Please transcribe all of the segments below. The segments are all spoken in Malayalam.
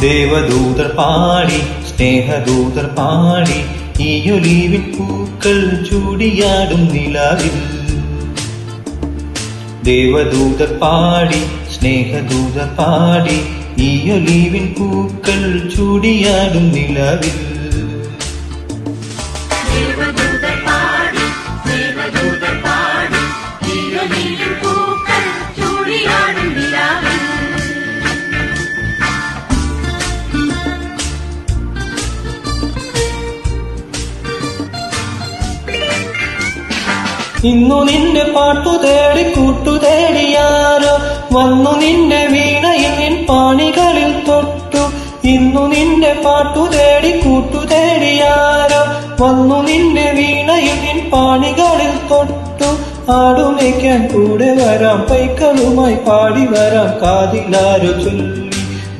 ദേവദൂതർ പാടി സ്നേഹദൂതർ പാടി ഈയൊലിവിൻ പൂക്കൾ ചൂടിയാടും നിലാവിൽ. ദേവദൂതർ പാടി സ്നേഹദൂതർ പാടി ഈയൊലിവിൻ പൂക്കൾ ചൂടിയാടും നിലാവിൽ. ഇന്നു നിന്റെ പാട്ടു തേടി കൂട്ടുതേടിയാരോ വന്നു നിന്റെ വീണയിൽ നിൻ പാണികളിൽ തൊട്ടു. ഇന്നു നിന്റെ പാട്ടു തേടി കൂട്ടുതേടിയാരോ വന്നു നിന്റെ വീണയിൽ നിൻ പാണികളിൽ തൊട്ടു. ആടുമേക്കാൻ കൂടെ വരാം പൈക്കളുമായി പാടി വരാം കാതിലാരോ ചൊല്ലി.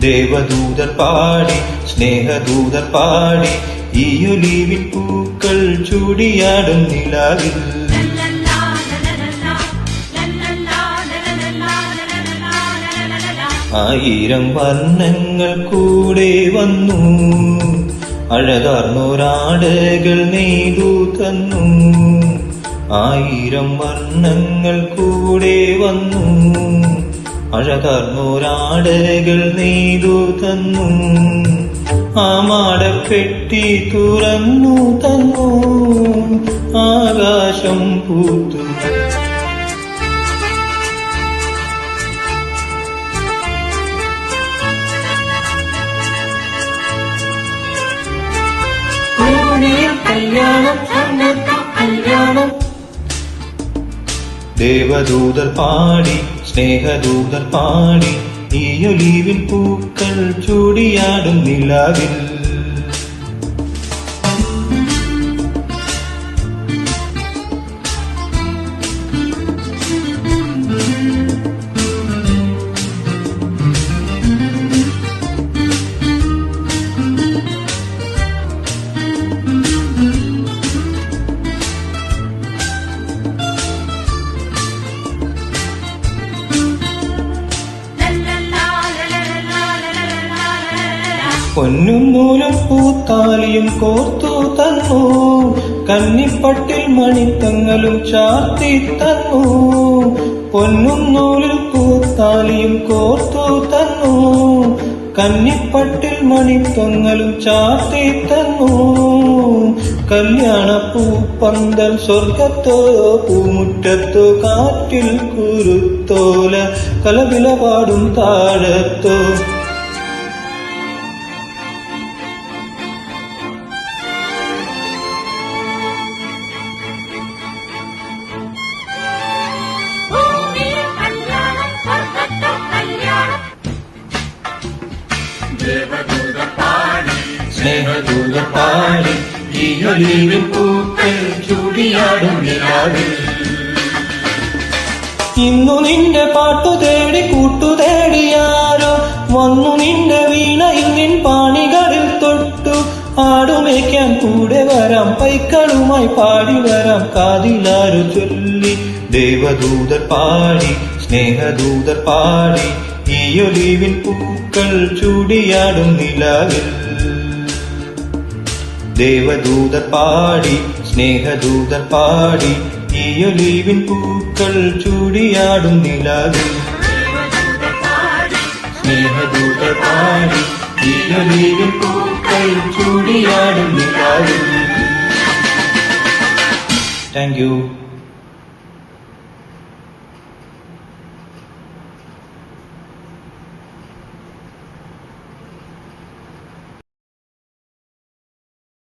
ദേവദൂതർ പാടി സ്നേഹദൂതർ പാടി ഈയൊലിവിൻ പൂക്കൾ ചൂടിയാടും നിലാവിൽ. ആയിരം വർണ്ണങ്ങൾ കൂടെ വന്നു അഴകാർന്നോരാടകൾ നെയ്തു തന്നു. ആയിരം വർണ്ണങ്ങൾ കൂടെ വന്നു അഴകാർന്നോരാടകൾ നെയ്തു തന്നു. ആ മാടപ്പെട്ടി തുറന്നു തന്നു ആകാശം പൂത്തു. ദേവദൂതർ പാടി സ്നേഹദൂതർ പാടി ഈയൊലിവിൻ പൂക്കൾ ചൂടിയാടും നിലാവിൽ. പൊന്നും നൂലും പൂത്താലിയും കോർത്തു തന്നു. കന്നിപ്പട്ടിൽ മണിത്തങ്ങളും ചാർത്തി തന്നു. പൊന്നും നൂലിൽ പൂത്താലിയും കോർത്തു തന്നു. കന്നിപ്പട്ടിൽ മണിത്തങ്ങളും ചാർത്തി തന്നു. കല്യാണപ്പൂപ്പന്തൽ സ്വർഗത്തോ പൂമുറ്റത്തോ കാറ്റിൽ കുരുത്തോല കലവില പാടും താഴത്തോ. സ്നേഹദൂതർ പാടി ഈയൊലിവിൻ പൂക്കൾ ചൂടിയാടും നിലാവിൽ. ഇന്നു നിന്റെ പാട്ടു തേടി കൂട്ടുതേടിയാരോ വന്നു നിന്റെ വീണയിൽ നിൻ പാണികളിൽ തൊട്ടു. ആടുമേക്കാൻ കൂടെ വരാം പൈക്കളുമായി പാടി വരാം കാതിലാരോ ചൊല്ലി. ദേവദൂതർ പാടി സ്നേഹദൂതർ പാടി ഈയൊലിവിൻ പൂക്കൾ ചൂടിയാടും നിലാവിൽ. ദേവദൂതർ പാടി സ്നേഹദൂതർ പാടി ഈയൊലിവിൻ പൂക്കൾ ചൂടിയാടും നിലാവിൽ. സ്നേഹദൂതർ പാടി ഈയൊലിവിൻ പൂക്കൾ ചൂടിയാടും നിലാവിൽ. Thank you.